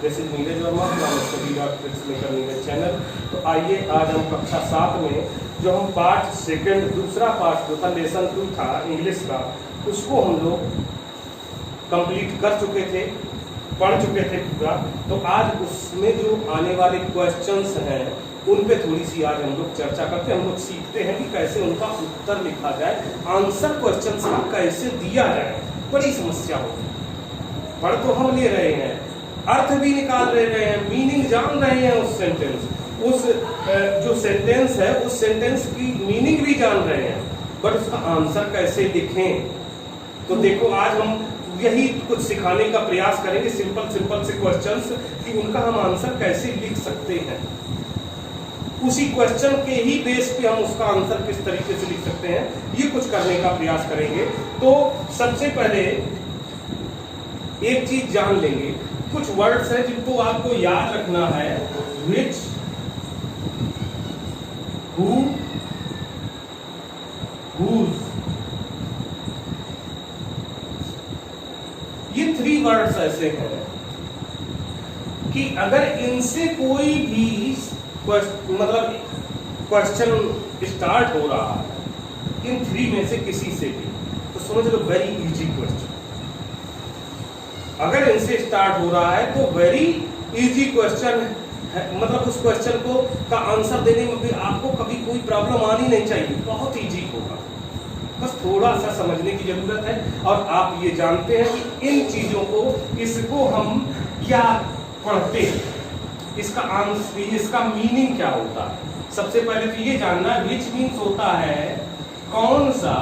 This is Neeraj Verma from study tricks channel. तो आइए आज हम कक्षा 7 में जो हम पार्ट सेकंड दूसरा पार्ट जो था लेसन 2 था इंग्लिश का, उसको हम लोग कंप्लीट कर चुके थे, पढ़ चुके थे पूरा। तो आज उसमें जो आने वाले क्वेश्चंस हैं उन पे थोड़ी सी आज हम लोग चर्चा करते हैं। हम लोग सीखते हैं कि कैसे उनका उत्तर लिखा जाए, आंसर क्वेश्चंस का कैसे दिया जाए। बड़ी समस्या होती है। पढ़ तो हम ले रहे हैं, अर्थ भी निकाल रहे हैं, मीनिंग जान रहे हैं, उस सेंटेंस उस जो सेंटेंस है उस सेंटेंस की मीनिंग भी जान रहे हैं, बट उसका आंसर कैसे लिखें। तो देखो आज हम यही कुछ सिखाने का प्रयास करेंगे, सिंपल सिंपल से क्वेश्चंस कि उनका हम आंसर कैसे लिख सकते हैं। उसी क्वेश्चन के ही बेस पे हम उसका आंसर किस तरीके से लिख सकते हैं, ये कुछ करने का प्रयास करेंगे। तो सबसे पहले एक चीज जान लेंगे, कुछ वर्ड्स हैं जिनको आपको याद रखना है। विच, हु, हुज, ये 3 वर्ड्स ऐसे हैं कि अगर इनसे कोई भी मतलब क्वेश्चन स्टार्ट हो रहा है इन 3 में से किसी से भी, तो समझ लो वेरी इजी क्वेश्चन। अगर इनसे स्टार्ट हो रहा है तो वेरी इजी क्वेश्चन है, मतलब उस क्वेश्चन को का आंसर देने में भी आपको कभी कोई प्रॉब्लम आनी नहीं चाहिए, बहुत इजी होगा। बस थोड़ा सा समझने की जरूरत है। और आप ये जानते हैं कि इन चीजों को, इसको हम क्या पढ़ते हैं, इसका आंसर, इसका मीनिंग क्या होता है। सबसे पहले तो ये जानना, विच मीन्स होता है कौन सा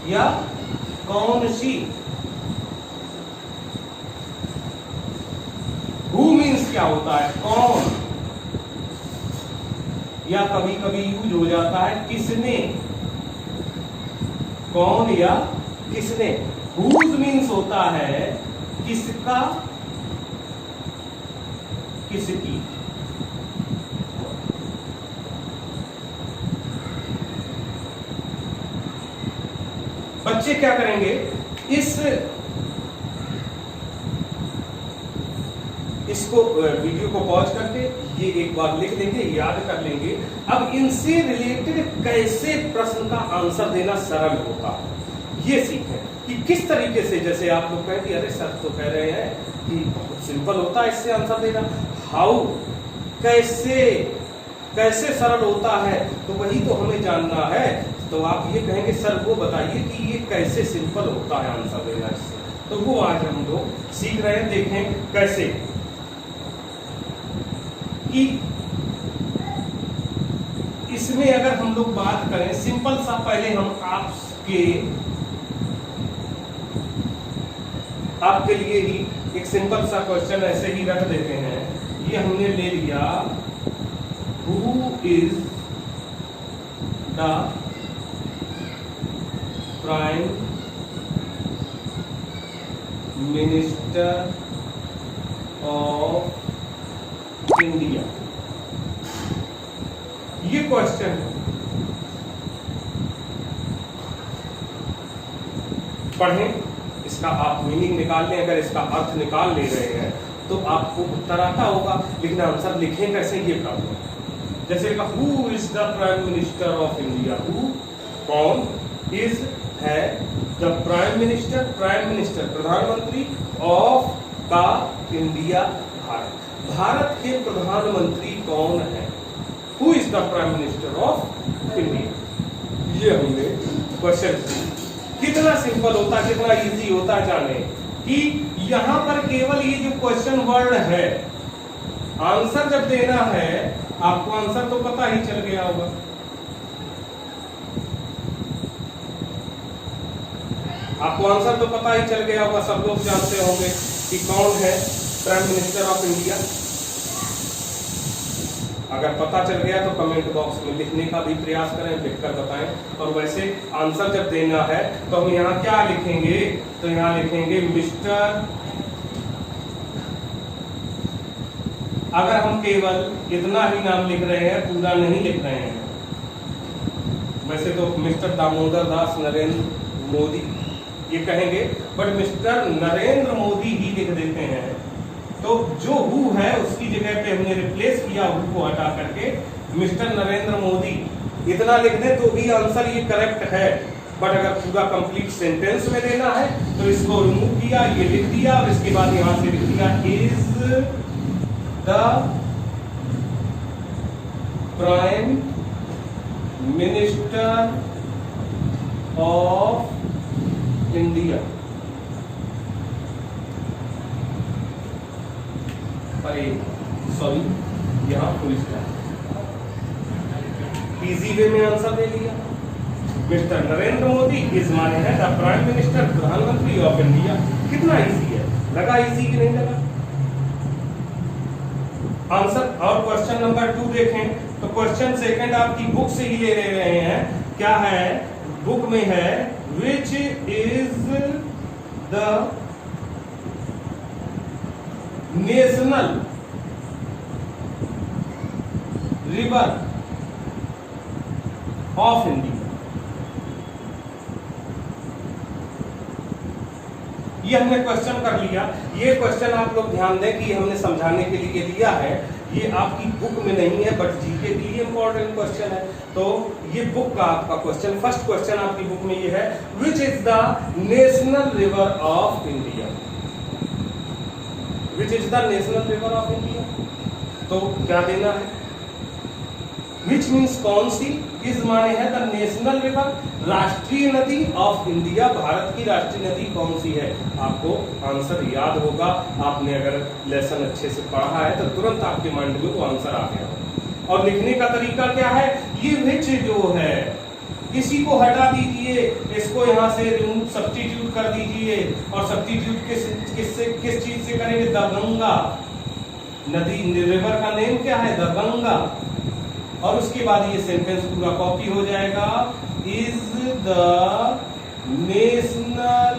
या कौन सी। हु मीन्स क्या होता है कौन, या कभी कभी यूज हो जाता है किसने, कौन या किसने। हुज मीन्स होता है किसका, किसकी। बच्चे क्या करेंगे, इसको वीडियो को पॉज करके ये एक बार लिख लेंगे, याद कर लेंगे। अब इनसे रिलेटेड कैसे प्रश्न का आंसर देना सरल होता है ये सीखें कि किस तरीके से। जैसे आप लोग कहें कि अरे सर तो कह रहे हैं कि बहुत सिंपल होता है इससे आंसर देना, हाउ, कैसे कैसे सरल होता है, तो वही तो हमें जानना है। तो आप ये कहेंगे सर वो बताइए कि ये कैसे सिंपल होता है आंसर देना इससे, तो वो आज हम लोग सीख रहे हैं। देखें कैसे कि इसमें अगर हम लोग बात करें सिंपल सा, पहले हम आपके लिए ही एक सिंपल सा क्वेश्चन ऐसे ही रख देते हैं। ये हमने ले लिया, who is the prime minister of India. ये क्वेश्चन है, पढ़ें, इसका आप मीनिंग निकाल लें। अगर इसका अर्थ निकाल ले रहे हैं तो आपको उत्तर आता होगा, लेकिन आंसर लिखें कैसे ये प्रॉब्लम। जैसे who is the prime minister of India, who कौन, इज है, the prime minister prime minister प्रधानमंत्री, ऑफ का इंडिया भारत, भारत के प्रधानमंत्री कौन है। Who is the prime minister of India, ये हमने क्वेश्चन। कितना सिंपल होता है, कितना इजी होता है जाने कि यहां पर केवल ये जो क्वेश्चन वर्ड है, आंसर जब देना है आपको आंसर तो पता ही चल गया होगा। आपको आंसर तो पता ही चल गया होगा, सब लोग जानते होंगे कि कौन है प्राइम मिनिस्टर ऑफ इंडिया। अगर पता चल गया तो कमेंट बॉक्स में लिखने का भी प्रयास करें, लिखकर बताएं। और वैसे आंसर जब देना है तो हम यहाँ क्या लिखेंगे, तो यहाँ लिखेंगे मिस्टर। अगर हम केवल इतना ही नाम लिख रहे हैं, पूरा नहीं लिख रहे हैं, वैसे तो मिस्टर दामोदर दास नरेंद्र मोदी ये कहेंगे, बट मिस्टर नरेंद्र मोदी ही लिख देते हैं। तो जो हु है उसकी जगह पे हमने रिप्लेस किया हु को हटा करके मिस्टर नरेंद्र मोदी इतना लिख दे तो भी आंसर ये करेक्ट है। बट अगर पूरा कंप्लीट सेंटेंस में देना है तो इसको रिमूव किया, ये लिख दिया और इसके बाद यहां से लिख दिया is the prime minister of India. Sorry, यहां फुल स्टॉप, इजी वे में आंसर दे दिया। मिस्टर नरेंद्र मोदी इज माने है द प्राइम मिनिस्टर, प्रधानमंत्री ऑफ इंडिया। कितना इजी है, लगा इजी कि नहीं लगा आंसर। और क्वेश्चन नंबर 2 देखें तो क्वेश्चन सेकंड आपकी बुक से ही ले रहे हैं। क्या है बुक में है, विच is the national river of India. ये हमने क्वेश्चन कर लिया। ये क्वेश्चन आप लोग ध्यान दें कि हमने समझाने के लिए दिया है, ये आपकी बुक में नहीं है बट जीके के लिए इंपॉर्टेंट क्वेश्चन है। तो ये बुक का आपका क्वेश्चन, फर्स्ट क्वेश्चन आपकी बुक में ये है, विच is the national river of India. Which is the national river of India, तो क्या देना है, विच मीन्स कौन सी, इस माने है द नेशनल रिवर, राष्ट्रीय नदी ऑफ इंडिया, भारत की राष्ट्रीय नदी कौन सी है। आपको आंसर याद होगा, आपने अगर लेसन अच्छे से पढ़ा है तो तुरंत आपके माइंड में वो आंसर आ गया। और लिखने का तरीका क्या है, ये विच जो है इसी को हटा दीजिए, इसको यहाँ से रिमूव सब्स्टिट्यूट कर दीजिए और सब्स्टिट्यूट किस चीज से करेंगे, द गंगा। नदी रिवर का नेम क्या है, द गंगा। और उसके बाद ये सेंटेंस पूरा कॉपी हो जाएगा, is the national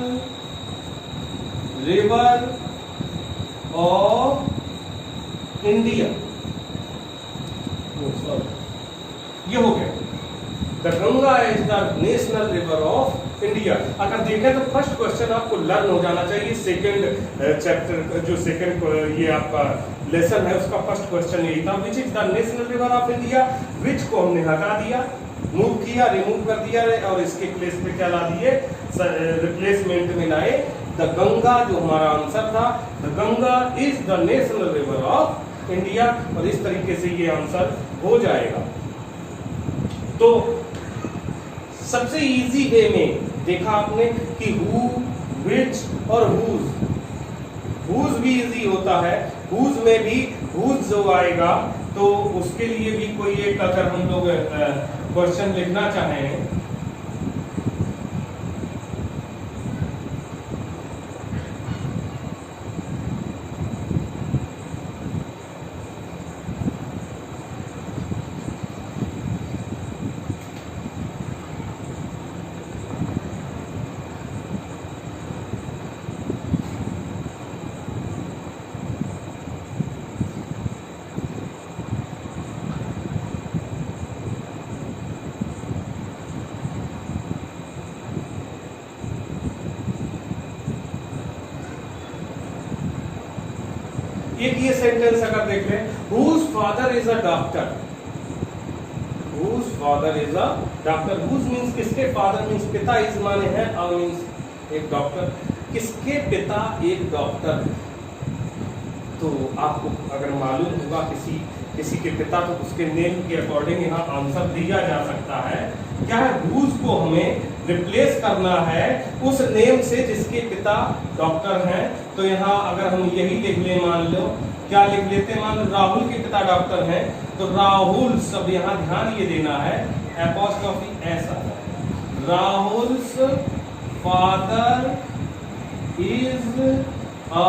river of India. ये हो गया, the Ganga is the national river of India. अगर देखें तो फर्स्ट क्वेश्चन आपको लर्न हो जाना चाहिए। सेकंड चैप्टर जो सेकंड ये आपका लेसन है उसका फर्स्ट क्वेश्चन यही था, which is the national river of India. Which को हमने हटा दिया, मूव किया, रिमूव कर दिया और इसके प्लेस पे क्या ला दिए, रिप्लेसमेंट में लाए द गंगा, जो हमारा आंसर था। The Ganga is the national river of India. और इस तरीके से ये आंसर हो जाएगा। तो सबसे इजी वे में देखा आपने कि हु, विच और हुज। हुज भी इजी होता है, हुज में भी हुज जो आएगा तो उसके लिए भी कोई एक अगर हम लोग क्वेश्चन लिखना चाहें, एक ये सेंटेंस अगर देख लें, whose father is a doctor, whose father is a doctor, whose means किसके, father means पिता, is माने है, a means एक डॉक्टर, किसके पिता एक डॉक्टर। तो आपको अगर मालूम होगा किसी के पिता तो उसके नेम के अकॉर्डिंग यहाँ आंसर दिया जा सकता है। क्या है, whose को हमें रिप्लेस करना है उस नेम से जिसके पिता डॉक्टर हैं। तो यहाँ अगर हम यही लिख ले, मान लो क्या लिख लेते, मान लो राहुल के पिता डॉक्टर हैं तो राहुल, सब यहाँ ध्यान ये देना है, एपॉस्ट्रोफी ऐसा, Rahul's father is a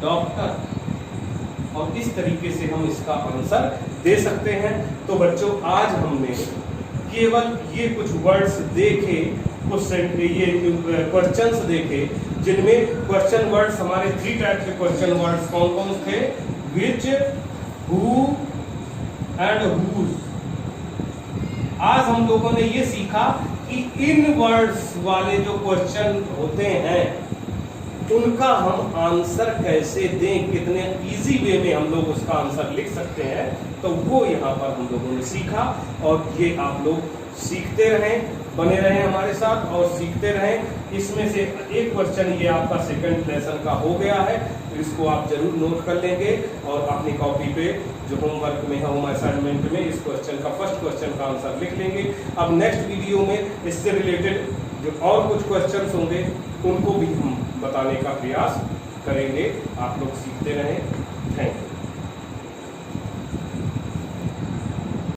doctor. और इस तरीके से हम इसका आंसर दे सकते हैं। तो बच्चों आज हमने केवल ये कुछ वर्ड्स देखे, कुछ ये क्वेश्चंस देखे जिनमें क्वेश्चन वर्ड्स हमारे 3 टाइप के क्वेश्चन वर्ड्स कौन कौन थे, विच, हु एंड हुज। आज हम लोगों ने ये सीखा कि इन वर्ड्स वाले जो क्वेश्चन होते हैं उनका हम आंसर कैसे दें, कितने इजी वे में हम लोग उसका आंसर लिख सकते हैं, तो वो यहाँ पर हम लोगों ने सीखा। और ये आप लोग सीखते रहें, बने रहें हमारे साथ और सीखते रहें। इसमें से एक क्वेश्चन ये आपका सेकंड लेसन का हो गया है, तो इसको आप जरूर नोट कर लेंगे और अपनी कॉपी पे जो होमवर्क में है, होम असाइनमेंट में इस क्वेश्चन का फर्स्ट क्वेश्चन का आंसर लिख लेंगे। अब नेक्स्ट वीडियो में इससे रिलेटेड जो और कुछ क्वेश्चंस होंगे उनको भी हम बताने का प्रयास करेंगे। आप लोग सीखते रहें। Thank you.